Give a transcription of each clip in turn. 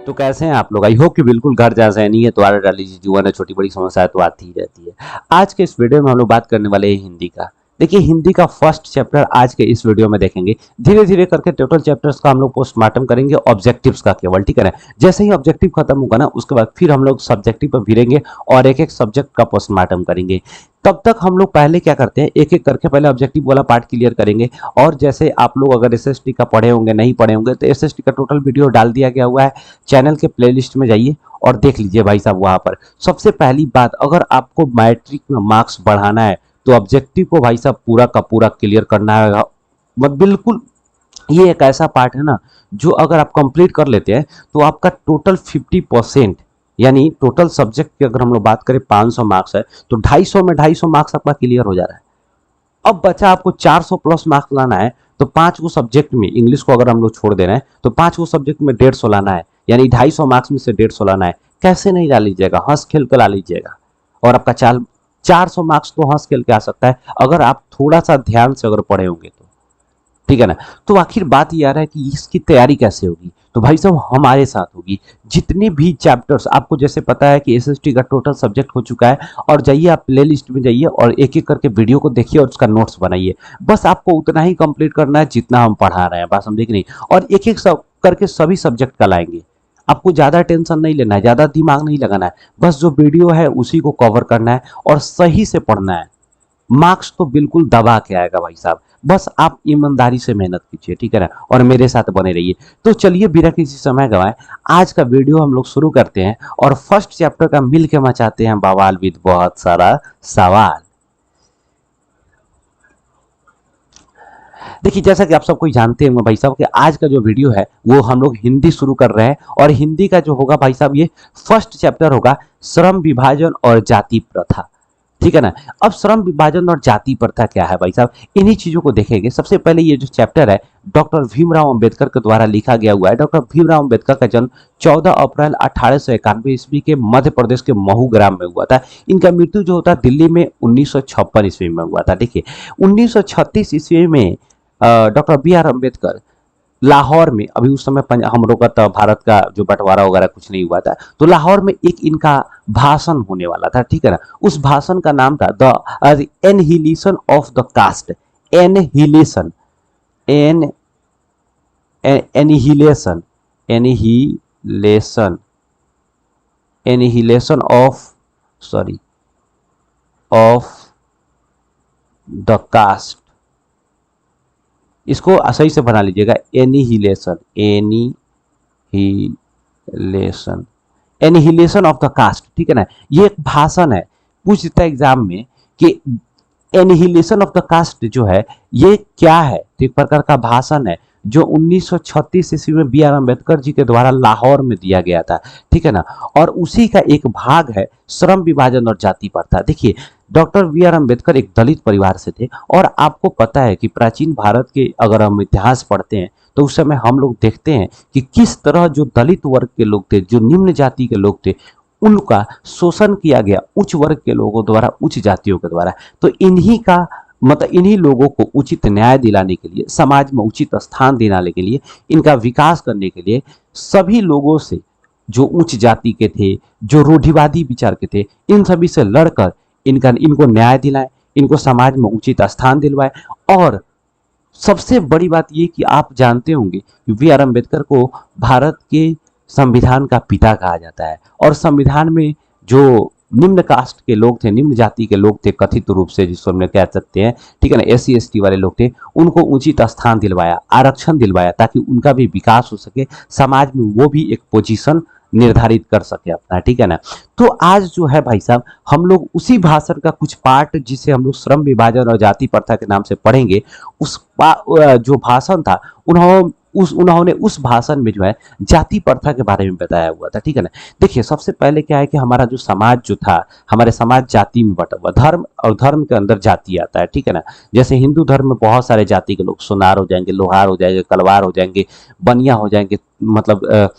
तो कैसे हैं आप लोग? आई होप कि बिल्कुल घर जैसा नहीं है तो आदत डाल लीजिए। जीवन है, छोटी बड़ी समस्या तो आती ही रहती है। आज के इस वीडियो में हम लोग बात करने वाले हैं हिंदी का। देखिए, हिंदी का फर्स्ट चैप्टर आज के इस वीडियो में देखेंगे। धीरे धीरे करके टोटल चैप्टर्स का हम लोग पोस्टमार्टम करेंगे, ऑब्जेक्टिव्स का केवल, ठीक है ना। जैसे ही ऑब्जेक्टिव खत्म होगा ना, उसके बाद फिर हम लोग सब्जेक्टिव पर फिरेंगे और एक एक सब्जेक्ट का पोस्टमार्टम करेंगे। तब तक हम लोग पहले क्या करते हैं, एक एक करके पहले ऑब्जेक्टिव वाला पार्ट क्लियर करेंगे। और जैसे आप लोग अगर एसएसटी का पढ़े होंगे, नहीं पढ़े होंगे, तो एसएसटी का टोटल वीडियो डाल दिया गया हुआ है। चैनल के प्लेलिस्ट में जाइए और देख लीजिए भाई साहब। वहां पर सबसे पहली बात, अगर आपको मैट्रिक में मार्क्स बढ़ाना है तो ऑब्जेक्टिव को भाई साहब पूरा का पूरा क्लियर करना है। मतलब बिल्कुल ये एक ऐसा पार्ट है ना, जो अगर आप कंप्लीट कर लेते हैं तो आपका टोटल 50%, यानी टोटल सब्जेक्ट की अगर हम लोग बात करें 500 मार्क्स है, तो 250 में 250 मार्क्स आपका क्लियर हो जा रहा है। अब बचा आपको 400 प्लस मार्क्स लाना है, तो 5 सब्जेक्ट में, इंग्लिश को अगर हम लोग छोड़ दे रहे हैं तो 5 सब्जेक्ट में 150 लाना है, यानी 250 मार्क्स में से 150 लाना है। कैसे नहीं ला लीजिएगा, हंस खेल कर ला लीजिएगा। और आपका 400 मार्क्स तो हंस खेल के आ सकता है, अगर आप थोड़ा सा ध्यान से अगर पढ़े होंगे तो, ठीक है ना। तो आखिर बात ये आ रहा है कि इसकी तैयारी कैसे होगी, तो भाई साहब हमारे साथ होगी। जितने भी चैप्टर्स आपको, जैसे पता है कि एसएसटी का टोटल सब्जेक्ट हो चुका है, और जाइए आप प्ले लिस्ट में जाइए और एक एक करके वीडियो को देखिए और उसका नोट्स बनाइए। बस आपको उतना ही कंप्लीट करना है जितना हम पढ़ा रहे हैं, बस हम देख नहीं, और एक एक सब करके सभी सब्जेक्ट का लाएंगे। आपको ज्यादा टेंशन नहीं लेना है, ज्यादा दिमाग नहीं लगाना है, बस जो वीडियो है उसी को कवर करना है और सही से पढ़ना है। मार्क्स तो बिल्कुल दबा के आएगा भाई साहब, बस आप ईमानदारी से मेहनत कीजिए, ठीक है ना, और मेरे साथ बने रहिए। तो चलिए बिना किसी समय गवाए आज का वीडियो हम लोग शुरू करते हैं और फर्स्ट चैप्टर का मिल के मचाते हैं बवाल विद बहुत सारा सवाल। देखिए, जैसा कि आप सब कोई जानते हैं भाई साहब कि आज का जो वीडियो है वो हम लोग हिंदी शुरू कर रहे हैं, और हिंदी का जो होगा भाई साहब, ये फर्स्ट चैप्टर होगा, श्रम विभाजन और जाति प्रथा, ठीक है ना। अब श्रम विभाजन और जाति प्रथा क्या है भाई साहब, इन्हीं चीजों को देखेंगे। सबसे पहले ये जो चैप्टर है डॉक्टर भीमराव अंबेडकर के द्वारा लिखा गया हुआ है। डॉक्टर भीमराव अंबेडकर का जन्म 14 अप्रैल 1891 ईस्वी के मध्य प्रदेश के महू ग्राम में हुआ था। इनका मृत्यु जो होता दिल्ली में 1956 ईस्वी में हुआ था। देखिए, 1936 ईस्वी में doctor B R Ambedkar Lahore में, अभी उस समय हम लोग का तो भारत का जो बंटवारा वगैरह कुछ नहीं हुआ था, तो लाहौर में एक इनका भाषण होने वाला था, ठीक है ना। उस भाषण का नाम था the annihilation of the caste. Annihilation, an annihilation, annihilation, annihilation of, sorry, of the caste. इसको सही से बना लीजिएगा, annihilation, annihilation, annihilation of the caste, ठीक है ना। ये एक भाषण है, पूछ देता है एग्जाम में कि एनिहिलेशन ऑफ द कास्ट जो है ये क्या है। तो एक प्रकार का भाषण है जो 1936 ईस्वी में बी आर अम्बेडकर जी के द्वारा लाहौर में दिया गया था, ठीक है ना। और उसी का एक भाग है श्रम विभाजन और जाति प्रथा। देखिए, डॉक्टर बी आर अम्बेडकर एक दलित परिवार से थे, और आपको पता है कि प्राचीन भारत के अगर हम इतिहास पढ़ते हैं तो उस समय हम लोग देखते हैं कि किस तरह जो दलित वर्ग के लोग थे, जो निम्न जाति के लोग थे, उनका शोषण किया गया उच्च वर्ग के लोगों द्वारा, उच्च जातियों के द्वारा। तो इन्हीं का मतलब इन्हीं लोगों को उचित न्याय दिलाने के लिए, समाज में उचित स्थान दिलाने के लिए, इनका विकास करने के लिए सभी लोगों से, जो उच्च जाति के थे, जो रूढ़िवादी विचार के थे, इन सभी से लड़कर इनको न्याय दिलाए, इनको समाज में उचित स्थान दिलवाए। और सबसे बड़ी बात ये कि आप जानते होंगे कि बी आर अम्बेडकर को भारत के संविधान का पिता कहा जाता है, और संविधान में जो निम्न कास्ट के लोग थे, निम्न जाति के लोग थे, कथित रूप से जिसको हमने कह सकते हैं, ठीक है ना, एससी एसटी वाले लोग थे, उनको उचित स्थान दिलवाया, आरक्षण दिलवाया, ताकि उनका भी विकास हो सके, समाज में वो भी एक पोजीशन निर्धारित कर सके अपना, ठीक है ना। तो आज जो है भाई साहब, हम लोग उसी भाषण का कुछ पार्ट, जिसे हम लोग श्रम विभाजन और जाति प्रथा के नाम से पढ़ेंगे, जो भाषण था, उन्होंने उस भाषण में जो है जाति प्रथा के बारे में बताया हुआ था, ठीक है ना। देखिए, सबसे पहले क्या है कि हमारा जो समाज जो था, हमारे समाज जाति में बटा हुआ, धर्म और धर्म के अंदर जाति आता है, ठीक है ना। जैसे हिंदू धर्म में बहुत सारे जाति के लोग, सोनार हो जाएंगे, लोहार हो जाएंगे, कलवार हो जाएंगे, बनिया हो जाएंगे, मतलब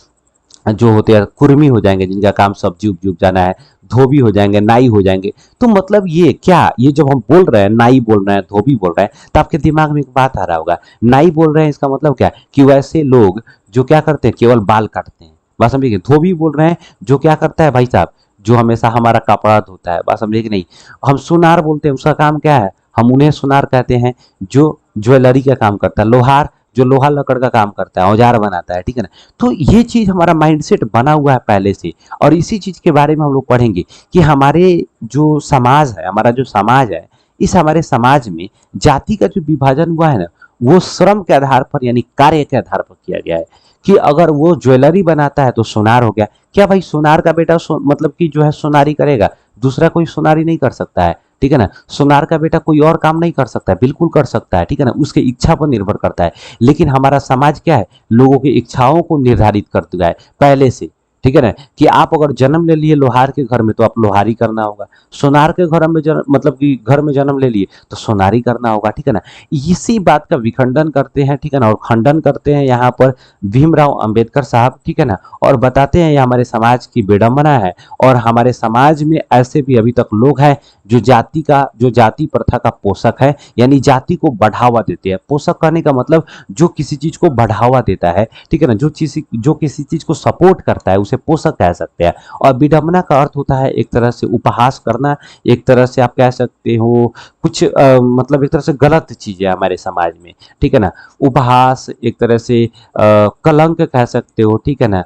जो होते हैं कुर्मी हो जाएंगे, जिनका काम सब्जी उपजी उपजाना है, धोबी हो जाएंगे, नाई हो जाएंगे। तो मतलब ये क्या, ये जब हम बोल रहे हैं, नाई बोल रहे हैं, धोबी बोल रहे हैं, तो आपके दिमाग में एक बात आ रहा होगा, नाई बोल रहे हैं इसका मतलब क्या कि वैसे लोग जो क्या करते हैं, केवल बाल काटते हैं, बात समझिए कि धोबी बोल रहे हैं जो क्या करता है भाई साहब, जो हमेशा हमारा कपड़ा धोता है, बात समझिए कि नहीं। हम सुनार बोलते हैं, उसका काम क्या है, हम उन्हें सुनार कहते हैं जो ज्वेलरी का काम करता है। लोहार जो लोहा लकड़ का काम करता है, औजार बनाता है, ठीक है ना। तो ये चीज हमारा माइंडसेट बना हुआ है पहले से, और इसी चीज के बारे में हम लोग पढ़ेंगे कि हमारे जो समाज है, हमारा जो समाज है, इस हमारे समाज में जाति का जो विभाजन हुआ है ना, वो श्रम के आधार पर यानी कार्य के आधार पर किया गया है। कि अगर वो ज्वेलरी बनाता है तो सोनार हो गया। क्या भाई सोनार का बेटा मतलब कि जो है सोनारी करेगा, दूसरा कोई सोनारी नहीं कर सकता है, ठीक है ना। सोनार का बेटा कोई और काम नहीं कर सकता है, बिल्कुल कर सकता है, ठीक है ना, उसके इच्छा पर निर्भर करता है। लेकिन हमारा समाज क्या है, लोगों की इच्छाओं को निर्धारित कर दिया है पहले से, ठीक है ना। कि आप अगर जन्म ले लिए लोहार के घर में तो आप लोहारी करना होगा, सोनार के घर में मतलब कि घर में जन्म ले लिए तो सोनारी करना होगा, ठीक है ना। इसी बात का विखंडन करते हैं, ठीक है ना, और खंडन करते हैं यहाँ पर भीमराव अंबेडकर साहब, ठीक है ना। और बताते हैं ये हमारे समाज की विडंबना है, और हमारे समाज में ऐसे भी अभी तक लोग हैं जो जाति प्रथा का पोषक है, यानी जाति को बढ़ावा देते हैं। पोषक कहने का मतलब जो किसी चीज को बढ़ावा देता है, ठीक है ना, जो किसी चीज को सपोर्ट करता है उसे पोषक कह सकते हैं। और विडंबना का अर्थ होता है एक तरह से उपहास करना, एक तरह से आप कह सकते हो कुछ मतलब एक तरह से गलत चीज है हमारे समाज में, ठीक है ना। उपहास एक तरह से कलंक कह सकते हो, ठीक है ना।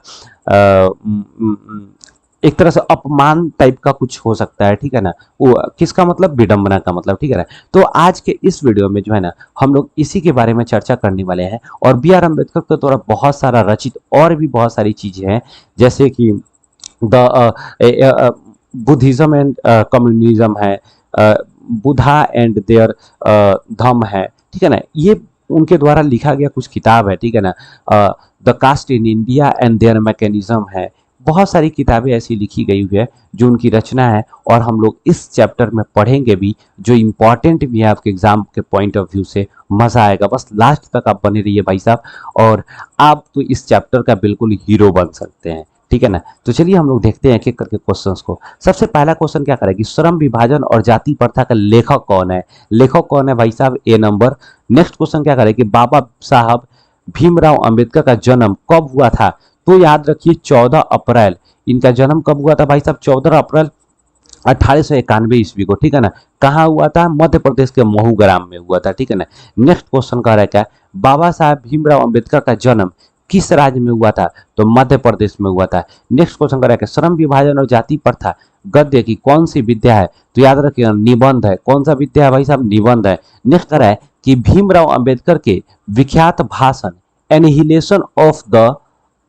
एक तरह से अपमान टाइप का कुछ हो सकता है, ठीक है ना। वो किसका मतलब, विडंबना का मतलब, ठीक है ना। तो आज के इस वीडियो में जो है ना हम लोग इसी के बारे में चर्चा करने वाले हैं। और बी आर अम्बेडकर के द्वारा बहुत सारा रचित और भी बहुत सारी चीजें हैं, जैसे कि द बुद्धिज्म एंड कम्युनिज्म है, बुद्धा एंड देयर धम्म है, ठीक है ना। ये उनके द्वारा लिखा गया कुछ किताब है, ठीक है ना। The caste in India and their mechanism है। बहुत सारी किताबें ऐसी लिखी गई हुई है जो उनकी रचना है, और हम लोग इस चैप्टर में पढ़ेंगे भी, जो इम्पोर्टेंट भी है आपके एग्जाम के पॉइंट ऑफ व्यू से। मजा आएगा, बस लास्ट तक आप बने रहिए भाई साहब, और आप तो इस चैप्टर का बिल्कुल हीरो बन सकते हैं, ठीक है ना। तो चलिए हम लोग देखते हैं एक एक करके क्वेश्चंस को। सबसे पहला क्वेश्चन क्या करेगी, श्रम विभाजन और जाति प्रथा का लेखक कौन है। लेखक कौन है भाई साहब, ए नंबर। नेक्स्ट क्वेश्चन क्या करेगी, बाबा साहब भीमराव अंबेडकर का जन्म कब हुआ था। तो याद रखिए 14 अप्रैल। इनका जन्म कब हुआ था भाई साहब, 14 अप्रैल 1891 ईस्वी को, ठीक है ना। कहाँ हुआ था, मध्य प्रदेश के महू ग्राम में हुआ था, ठीक है ना। नेक्स्ट क्वेश्चन कह रहा है क्या, बाबा साहब भीमराव अंबेडकर का जन्म किस राज्य में हुआ था, तो मध्य प्रदेश में हुआ था। नेक्स्ट क्वेश्चन कह रहा है श्रम विभाजन और जाति प्रथा गद्य की कौन सी विद्या है, तो याद रखिएगा निबंध है। कौन सा विद्या है भाई साहब, निबंध है। नेक्स्ट कह रहा है कि भीमराव अंबेडकर के विख्यात भाषण एनिहिलेशन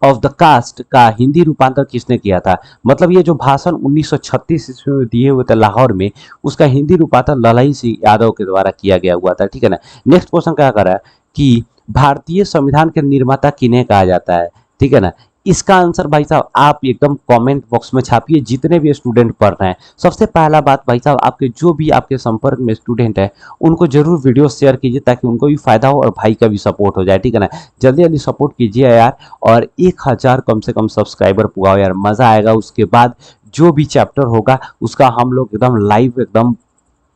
ऑफ द कास्ट का हिंदी रूपांतर किसने किया था। मतलब ये जो भाषण 1936 ईस्वी में दिए हुए थे लाहौर में, उसका हिंदी रूपांतर ललाई सिंह यादव के द्वारा किया गया हुआ था, ठीक है ना। नेक्स्ट क्वेश्चन क्या कर रहा है कि भारतीय संविधान के निर्माता किन्हें कहा जाता है, ठीक है ना। इसका आंसर भाई साहब आप एकदम कमेंट बॉक्स में छापिए, जितने भी स्टूडेंट पढ़ रहे हैं। सबसे पहला बात भाई साहब, आपके जो भी आपके संपर्क में स्टूडेंट है उनको जरूर वीडियो शेयर कीजिए, ताकि उनको भी फायदा हो और भाई का भी सपोर्ट हो जाए, ठीक है ना। जल्दी जल्दी सपोर्ट कीजिए यार, और 1000 कम से कम सब्सक्राइबर पुगाओ यार, मजा आएगा। उसके बाद जो भी चैप्टर होगा उसका हम लोग एकदम लाइव एकदम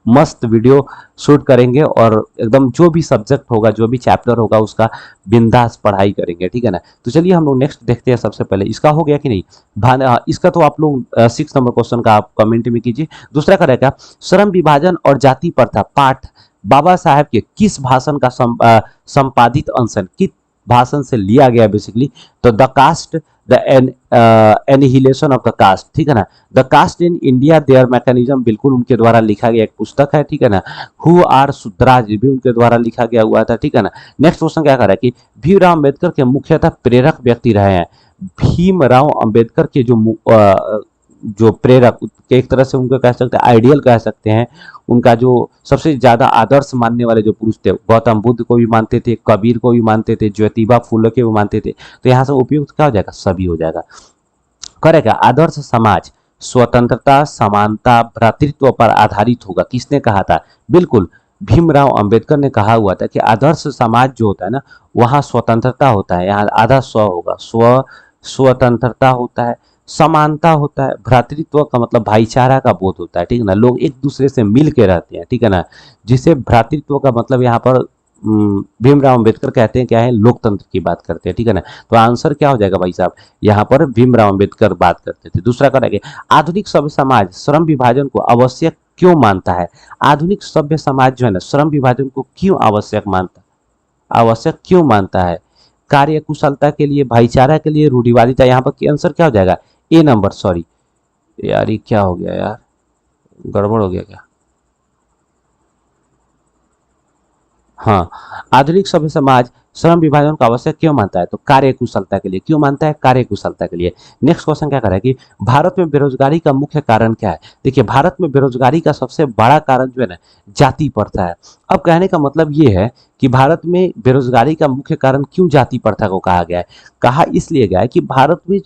मस्त वीडियो शूट करेंगे, और एकदम जो भी सब्जेक्ट होगा, जो भी चैप्टर होगा, उसका बिंदास पढ़ाई करेंगे, ठीक है ना। तो चलिए हम लोग नेक्स्ट देखते हैं। सबसे पहले इसका हो गया कि नहीं, इसका तो आप लोग 6 नंबर क्वेश्चन का आप कमेंट में कीजिए। दूसरा का रहेगा श्रम विभाजन और जाति प्रथा पाठ बाबा साहेब के किस भाषण का संपादित अंश, किस भाषण से लिया गया बेसिकली, तो the caste the annihilation of the caste, ठीक है ना। The caste in India their mechanism बिल्कुल उनके द्वारा लिखा गया एक पुस्तक है, ठीक है ना। हु आर सुद्राज भी उनके द्वारा लिखा गया हुआ था, ठीक है ना। नेक्स्ट क्वेश्चन क्या कर रहा है कि भीमराव अंबेडकर के मुख्यतः प्रेरक व्यक्ति रहे हैं। भीमराव अंबेडकर के जो प्रेरक, एक तरह से उनको कह सकते हैं आइडियल कह सकते हैं, उनका जो सबसे ज्यादा आदर्श मानने वाले जो पुरुष थे, गौतम बुद्ध को भी मानते थे, कबीर को भी मानते थे, ज्योतिबा फुले को भी मानते थे। तो यहाँ से उपयुक्त क्या हो जाएगा, सभी हो जाएगा। करेगा आदर्श समाज स्वतंत्रता, समानता, भ्रातृत्व पर आधारित होगा। किसने कहा था, बिल्कुल भीमराव अंबेडकर ने कहा हुआ था कि आदर्श समाज जो होता है ना, वहाँ स्वतंत्रता होता है, यहाँ आधा स्व होगा, स्वतंत्रता होता है, समानता होता है, भ्रातृत्व का मतलब भाईचारा का बोध होता है, ठीक है ना। लोग एक दूसरे से मिल के रहते हैं, ठीक है ना। जिसे भ्रातृत्व का मतलब यहाँ पर भीमराव अंबेडकर कहते हैं क्या है, लोकतंत्र की बात करते हैं, ठीक है ना। तो आंसर क्या हो जाएगा भाई साहब, यहाँ पर भीमराव अंबेडकर बात करते थे। दूसरा करेंगे, आधुनिक सभ्य समाज श्रम विभाजन को आवश्यक क्यों मानता है। आधुनिक सभ्य समाज जो है ना श्रम विभाजन को क्यों आवश्यक क्यों मानता है। कार्य कुशलता के लिए, भाईचारा के लिए, रूढ़िवादिता। यहाँ पर आंसर क्या हो जाएगा, ए नंबर। सॉरी यार, ये क्या हो गया यार, गड़बड़ हो गया क्या। हाँ, आधुनिक सभ्य समाज श्रम विभाजन को आवश्यक क्यों मानता है, तो कार्य कुशलता के लिए। क्यों मानता है, कार्य कुशलता के लिए। नेक्स्ट क्वेश्चन क्या कर रहा है कि भारत में बेरोजगारी का मुख्य कारण क्या है। देखिए, भारत में बेरोजगारी का सबसे बड़ा कारण जो है ना, जाति प्रथा है। अब कहने का मतलब ये है कि भारत में बेरोजगारी का मुख्य कारण क्यों जाति प्रथा को कहा गया है। कहा इसलिए गया है कि भारत में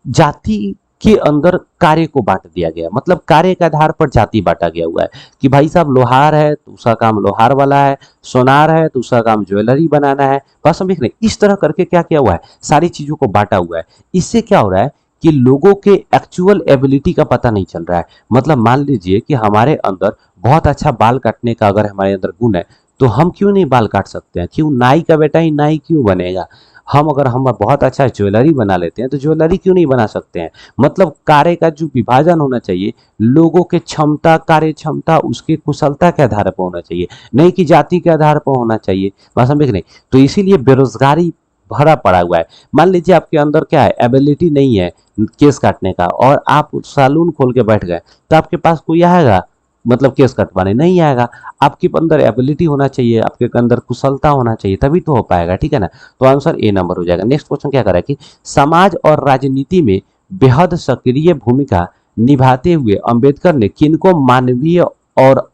जाति के अंदर कार्य को बांट दिया गया, मतलब कार्य के आधार पर जाति बांटा गया हुआ है कि भाई साहब लोहार है तो उसका काम लोहार वाला है, सोनार है तो उसका काम ज्वेलरी बनाना है, बस समझ रहे। इस तरह करके क्या किया हुआ है, सारी चीजों को बांटा हुआ है। इससे क्या हो रहा है कि लोगों के एक्चुअल एबिलिटी का पता नहीं चल रहा है। मतलब मान लीजिए कि हमारे अंदर बहुत अच्छा बाल काटने का अगर हमारे अंदर गुण है, तो हम क्यों नहीं बाल काट सकते हैं, क्यों नाई का बेटा ही नाई क्यों बनेगा। हम बहुत अच्छा ज्वेलरी बना लेते हैं तो ज्वेलरी क्यों नहीं बना सकते हैं। मतलब कार्य का जो विभाजन होना चाहिए, लोगों के क्षमता, कार्य क्षमता, उसके कुशलता के आधार पर होना चाहिए, नहीं कि जाति के आधार पर होना चाहिए। बात समझ नहीं। तो इसीलिए बेरोजगारी भरा पड़ा हुआ है। मान लीजिए आपके अंदर क्या है, एबिलिटी नहीं है केस काटने का, और आप सैलून खोल के बैठ गए, तो आपके पास कोई आएगा मतलब केस कटवाने, नहीं आएगा। आपके अंदर एबिलिटी होना चाहिए, आपके अंदर कुशलता होना चाहिए, तभी तो हो पाएगा, ठीक है ना। तो आंसर ए नंबर हो जाएगा। नेक्स्ट क्वेश्चन क्या कर रहा है कि समाज और राजनीति में बेहद सक्रिय भूमिका निभाते हुए अंबेडकर ने किनको मानवीय और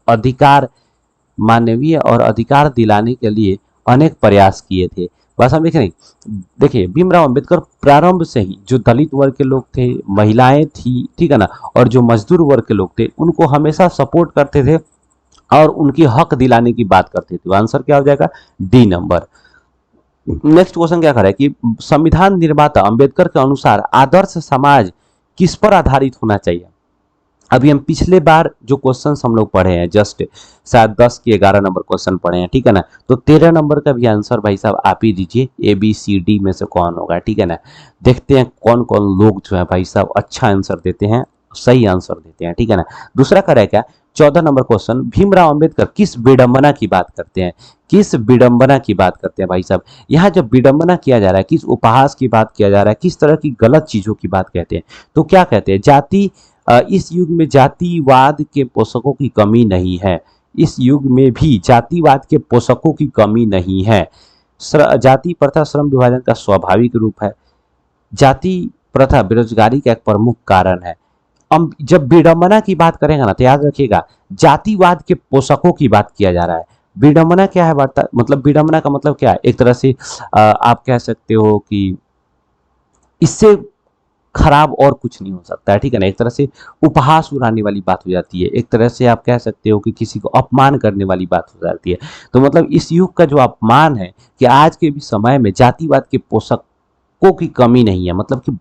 अधिकार दिलाने के लिए अनेक प्रयास किए थे। बस हम देख रहे हैं, देखिए भीमराव अंबेडकर प्रारंभ से ही जो दलित वर्ग के लोग थे, महिलाएं थी, ठीक है ना, और जो मजदूर वर्ग के लोग थे, उनको हमेशा सपोर्ट करते थे और उनकी हक दिलाने की बात करते थे। तो आंसर क्या हो जाएगा, डी नंबर। नेक्स्ट क्वेश्चन क्या कर रहा है कि संविधान निर्माता अंबेडकर के अनुसार आदर्श समाज किस पर आधारित होना चाहिए। अभी हम पिछले बार जो क्वेश्चंस हम लोग पढ़े हैं, जस्ट शायद 10 के 11 नंबर क्वेश्चन पढ़े हैं, ठीक है ना। तो 13 नंबर का भी आंसर भाई साहब आप ही दीजिए, ए बी सी डी में से कौन होगा, ठीक है ना। देखते हैं कौन कौन लोग जो है भाई साहब अच्छा आंसर देते हैं, सही आंसर देते हैं, ठीक है ना। दूसरा कर है क्या, 14 नंबर क्वेश्चन, भीमराव अंबेडकर किस विडंबना की बात करते हैं। किस विडंबना की बात करते हैं भाई साहब। यहाँ जब विडंबना किया जा रहा है, किस उपहास की बात किया जा रहा है, किस तरह की गलत चीजों की बात कहते हैं, तो क्या कहते हैं, जाति इस युग में जातिवाद के पोषकों की कमी नहीं है। इस युग में भी जातिवाद के पोषकों की कमी नहीं है। जाति प्रथा श्रम विभाजन का स्वाभाविक रूप है। जाति प्रथा बेरोजगारी का एक प्रमुख कारण है। हम जब विडंबना की बात करेंगे ना, तो याद रखिएगा जातिवाद के पोषकों की बात किया जा रहा है। विडंबना क्या है वार्ता, मतलब विडंबना का मतलब क्या है, एक तरह से आप कह सकते हो कि इससे खराब और कुछ नहीं हो सकता है, ठीक है ना। एक तरह से उपहास उड़ाने वाली बात हो जाती है, एक तरह से आप कह सकते हो कि किसी को अपमान करने वाली बात हो जाती है। तो मतलब इस युग का जो अपमान है कि आज के भी समय में जातिवाद के पोषकों की कमी नहीं है। मतलब कि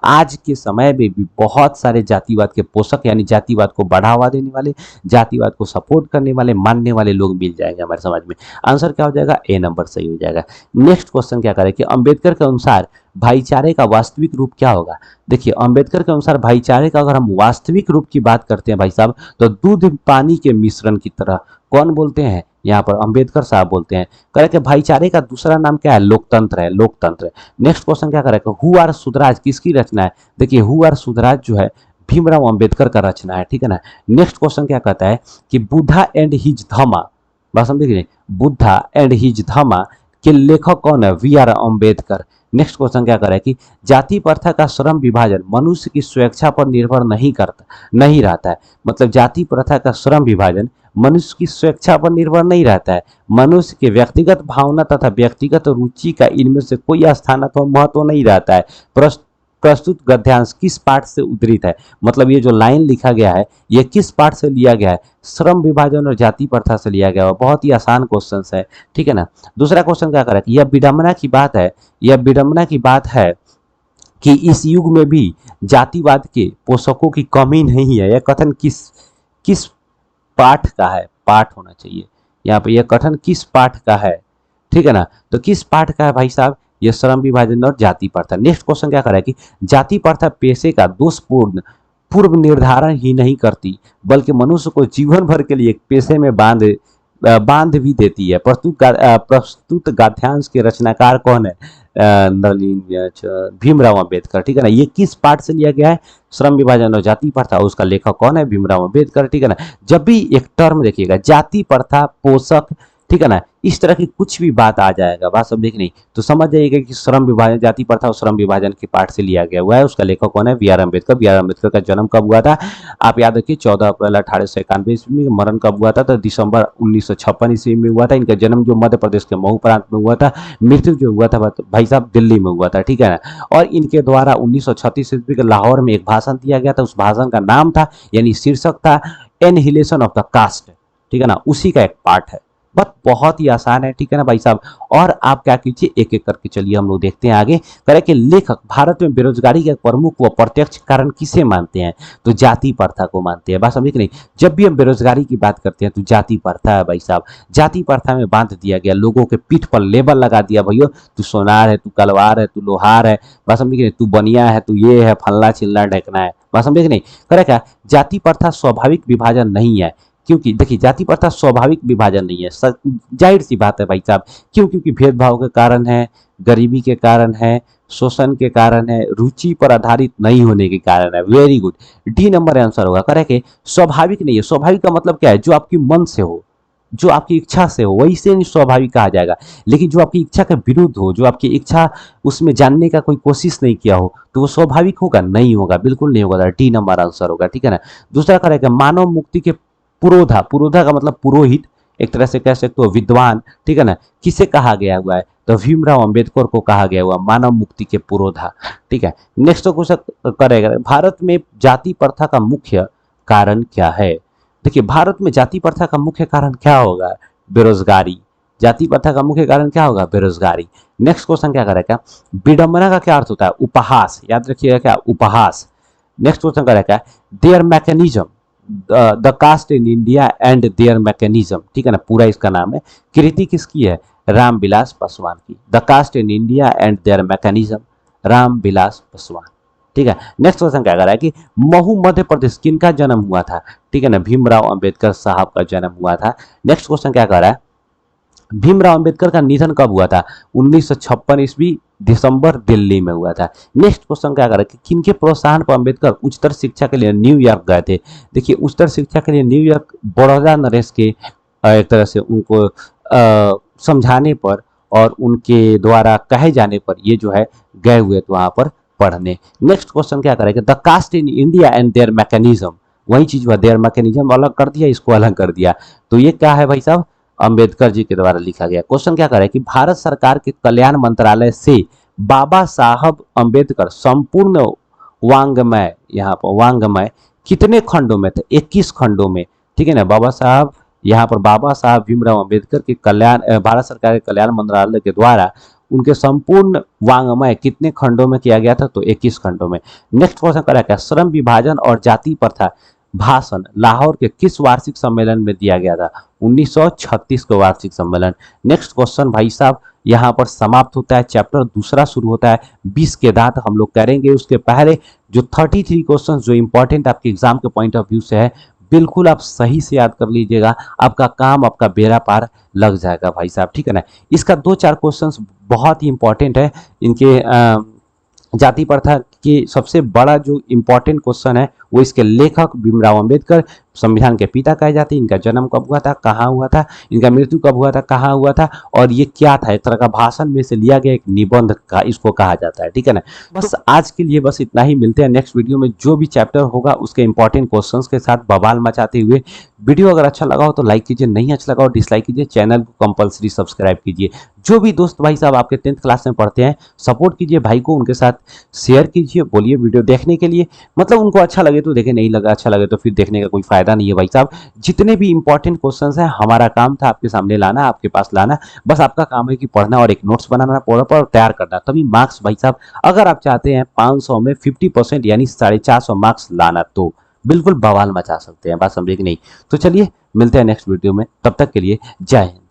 आज के समय में भी बहुत सारे जातिवाद के पोषक, यानी जातिवाद को बढ़ावा देने वाले, जातिवाद को सपोर्ट करने वाले, मानने वाले लोग मिल जाएंगे हमारे समाज में। आंसर क्या हो जाएगा, ए नंबर सही हो जाएगा। नेक्स्ट क्वेश्चन क्या करें कि अंबेडकर के अनुसार भाईचारे का वास्तविक रूप क्या होगा। देखिए अंबेडकर के अनुसार भाईचारे का अगर हम वास्तविक रूप की बात करते हैं भाई साहब, तो दूध पानी के मिश्रण की तरह। कौन बोलते हैं यहाँ पर, अंबेडकर साहब बोलते हैं। कह कि भाईचारे का दूसरा नाम क्या है, लोकतंत्र है, लोकतंत्र। नेक्स्ट क्वेश्चन क्या करेगा, हु आर सुधराज किसकी रचना है। देखिए हु आर सुधराज जो है भीमराव अंबेडकर का रचना है, ठीक है ना। नेक्स्ट क्वेश्चन क्या कहता है कि बुद्धा एंड हिज धमा, बात समझिए, बुद्धा एंड हिज धमा के लेखक कौन है, B R Ambedkar. Next question क्या करे कि जाति प्रथा का श्रम विभाजन मनुष्य की स्वेच्छा पर निर्भर नहीं रहता है। मतलब जाति प्रथा का श्रम विभाजन मनुष्य की स्वेच्छा पर निर्भर नहीं रहता है। मनुष्य के व्यक्तिगत भावना तथा व्यक्तिगत रुचि का इनमें से कोई स्थान अथवा महत्व नहीं रहता है। प्रस्तुत गद्यांश किस पाठ से उद्धृत है। मतलब ये जो लाइन लिखा गया है ये किस पाठ से लिया गया है, श्रम विभाजन और जाति प्रथा से लिया गया है। बहुत ही आसान क्वेश्चन है, ठीक है ना। दूसरा क्वेश्चन क्या कर रहा है, यह विडंबना की बात है, यह विडंबना की बात है कि इस युग में भी जातिवाद के पोषकों की कमी नहीं है। यह कथन किस पाठ का है, पाठ होना चाहिए, यहाँ पे ये कथन किस पाठ का है, ठीक है ना। तो किस पाठ का है भाई साहब, ये श्रम विभाजन और जाति प्रथा। नेक्स्ट क्वेश्चन क्या कर रहा है कि जाति प्रथा पेशे का दोषपूर्ण पूर्व निर्धारण ही नहीं करती बल्कि मनुष्य को जीवन भर के लिए एक पेशे में बांध भी देती है। प्रस्तुत गाथ्यांश के रचनाकार कौन है, नलिन भीमराव अंबेडकर, ठीक है ना। ये किस पाठ से लिया गया है, श्रम विभाजन और जाति प्रथा, उसका लेखक कौन है, भीमराव अंबेडकर, ठीक है ना। जब भी एक टर्म देखिएगा जाति प्रथा पोषक, ठीक है ना, इस तरह की कुछ भी बात आ जाएगा, बात समझे कि नहीं, तो समझ जाइएगा कि श्रम विभाजन, जाति प्रथा और श्रम विभाजन के पाठ से लिया गया हुआ है। उसका लेखक कौन है, B R Ambedkar. B R Ambedkar का जन्म कब हुआ था, आप याद रखिए 14 अप्रैल 1891 ईस्वी में। मरण कब हुआ था, तो दिसंबर 1956 ईस्वी में हुआ था। इनका जन्म जो मध्य प्रदेश के मऊ प्रांत में हुआ था, मृत्यु जो हुआ था भाई साहब दिल्ली में हुआ था, ठीक है ना। और इनके द्वारा 1936 ईस्वी के लाहौर में एक भाषण दिया गया था। उस भाषण का नाम था, यानी शीर्षक था, एनहिलेशन ऑफ द कास्ट, ठीक है ना, उसी का एक पार्ट है। बट बहुत ही आसान है, ठीक है ना भाई साहब। और आप क्या कीजिए, एक एक करके चलिए हम लोग देखते हैं आगे। करें कि लेखक भारत में बेरोजगारी के प्रमुख व प्रत्यक्ष कारण किसे मानते हैं, तो जाति प्रथा को मानते हैं। बात समझे कि नहीं, जब भी हम बेरोजगारी की बात करते हैं तो जाति प्रथा है भाई साहब। जाति प्रथा में बांध दिया गया, लोगों के पीठ पर लेबल लगा दिया, भैया तू सोनार है, तू कलवार है, तू लोहार है, बात समझे कि नहीं, तू बनिया है, तू ये है, फल्ला चिल्ला ढकना है, बात समझे कि नहीं। करें क्या, जाति प्रथा स्वाभाविक विभाजन नहीं है, क्योंकि देखिए जाति प्रथा स्वाभाविक विभाजन नहीं है, जाहिर सी बात है भाई साहब। क्यों, क्योंकि भेदभाव के कारण है, गरीबी के कारण है, शोषण के कारण है, रुचि पर आधारित नहीं होने के कारण है। Very good, D number answer होगा। करेक्ट, स्वाभाविक नहीं है। स्वाभाविक का मतलब क्या है, जो आपकी मन से हो, जो आपकी इच्छा से हो, वही से स्वाभाविक कहा जाएगा। लेकिन जो आपकी इच्छा के विरुद्ध हो, जो आपकी इच्छा उसमें जानने का कोई कोशिश नहीं किया हो, तो वो स्वाभाविक होगा, नहीं होगा, बिल्कुल नहीं होगा। डी नंबर आंसर होगा, ठीक है ना। दूसरा करेक्ट, मानव मुक्ति के पुरोधा, पुरोधा का मतलब पुरोहित, एक तरह से कह सकते हो विद्वान, ठीक है ना, किसे कहा गया हुआ है, तो भीमराव अंबेडकर को कहा गया हुआ मानव मुक्ति के पुरोधा, ठीक है। नेक्स्ट क्वेश्चन करेगा, भारत में जाति प्रथा का मुख्य कारण क्या है। देखिए भारत में जाति प्रथा का मुख्य कारण क्या होगा, बेरोजगारी। जाति प्रथा का मुख्य कारण क्या होगा, बेरोजगारी। नेक्स्ट क्वेश्चन क्या करेगा, विडंबना का क्या अर्थ होता है, उपहास, याद रखिएगा क्या, उपहास। नेक्स्ट क्वेश्चन करेगा, their mechanism, the caste in India and their mechanism, ठीक है ना, पूरा इसका नाम है। कृति किसकी है, रामविलास पासवान की। The caste in India and their mechanism, Ramvilas Paswan, ठीक है। नेक्स्ट क्वेश्चन क्या कर रहा है कि महू मध्य प्रदेश किनका जन्म हुआ था, ठीक है ना, भीमराव अंबेडकर साहब का जन्म हुआ था। नेक्स्ट क्वेश्चन क्या कर रहा है, भीमराव अंबेडकर का निधन कब हुआ था, 1956 ईस्वी दिसंबर, दिल्ली में हुआ था। नेक्स्ट क्वेश्चन क्या करें कि किनके प्रोत्साहन पर अंबेडकर उच्चतर शिक्षा के लिए न्यूयॉर्क गए थे। देखिए उच्चतर शिक्षा के लिए न्यूयॉर्क बड़ौदा नरेश के एक तरह से उनको समझाने पर और उनके द्वारा कहे जाने पर ये जो है गए हुए थे वहां पर पढ़ने। नेक्स्ट क्वेश्चन क्या करेंगे, the caste in India and their mechanism, वही चीज हुआ, देयर मैकेनिज्म अलग कर दिया, इसको अलग कर दिया, तो ये क्या है भाई साहब, अंबेडकर जी के द्वारा लिखा गया। क्वेश्चन क्या करे कि भारत सरकार के कल्याण मंत्रालय से बाबा साहब अंबेडकर संपूर्ण वांग्मय, यहाँ पर वांग्मय कितने खंडों में थे, 21 खंडों में, ठीक है ना। बाबा साहब, यहाँ पर बाबा साहब भीमराव अंबेडकर के कल्याण, भारत सरकार के कल्याण मंत्रालय के द्वारा उनके संपूर्ण वांग्मय कितने खंडों में किया गया था, तो 21 खंडों में। नेक्स्ट क्वेश्चन करा क्या, श्रम विभाजन और जाति प्रथा भाषण लाहौर के किस वार्षिक सम्मेलन में दिया गया था, 1936 का वार्षिक सम्मेलन। नेक्स्ट क्वेश्चन भाई साहब यहाँ पर समाप्त होता है, चैप्टर दूसरा शुरू होता है, 20 के दांत हम लोग करेंगे। उसके पहले जो 33 क्वेश्चन जो इंपॉर्टेंट आपके एग्जाम के पॉइंट ऑफ व्यू से है, बिल्कुल आप सही से याद कर लीजिएगा, आपका काम, आपका बेड़ा पार लग जाएगा भाई साहब, ठीक है ना। इसका 2-4 क्वेश्चंस बहुत ही इंपॉर्टेंट है। इनके जाति प्रथा के सबसे बड़ा जो इंपॉर्टेंट क्वेश्चन है वो इसके लेखक भीमराव अंबेडकर संविधान के पिता कहे जाते हैं। इनका जन्म कब हुआ था, कहाँ हुआ था, इनका मृत्यु कब हुआ था, कहाँ हुआ था, और ये क्या था, एक तरह का भाषण में से लिया गया एक निबंध का इसको कहा जाता है, ठीक है ना। बस आज के लिए बस इतना ही, मिलते हैं नेक्स्ट वीडियो में। जो भी चैप्टर होगा उसके इंपॉर्टेंट क्वेश्चंस के साथ बवाल मचाते हुए। वीडियो अगर अच्छा लगा हो तो लाइक कीजिए, नहीं अच्छा लगा हो डिसलाइक कीजिए, चैनल को कंपलसरी सब्सक्राइब कीजिए। जो भी दोस्त भाई साहब आपके 10th क्लास में पढ़ते हैं, सपोर्ट कीजिए भाई को, उनके साथ शेयर कीजिए, बोलिए वीडियो देखने के लिए, मतलब उनको अच्छा लगे तो देखे, नहीं लगा अच्छा लगे तो फिर देखने का कोई फायदा नहीं है भाई साहब। जितने भी इंपॉर्टेंट क्वेश्चंस हैं हमारा काम था आपके सामने लाना, आपके पास लाना, बस आपका काम है कि पढ़ना और एक नोट्स बनाना, पर तैयार करना, तभी मार्क्स भाई साहब। अगर आप चाहते हैं 500 में 50% यानी 450 मार्क्स लाना, तो बिल्कुल बवाल मचा सकते हैं। बात समझे कि नहीं? तो चलिए मिलते हैं नेक्स्ट वीडियो में, तब तक के लिए जय हिंद।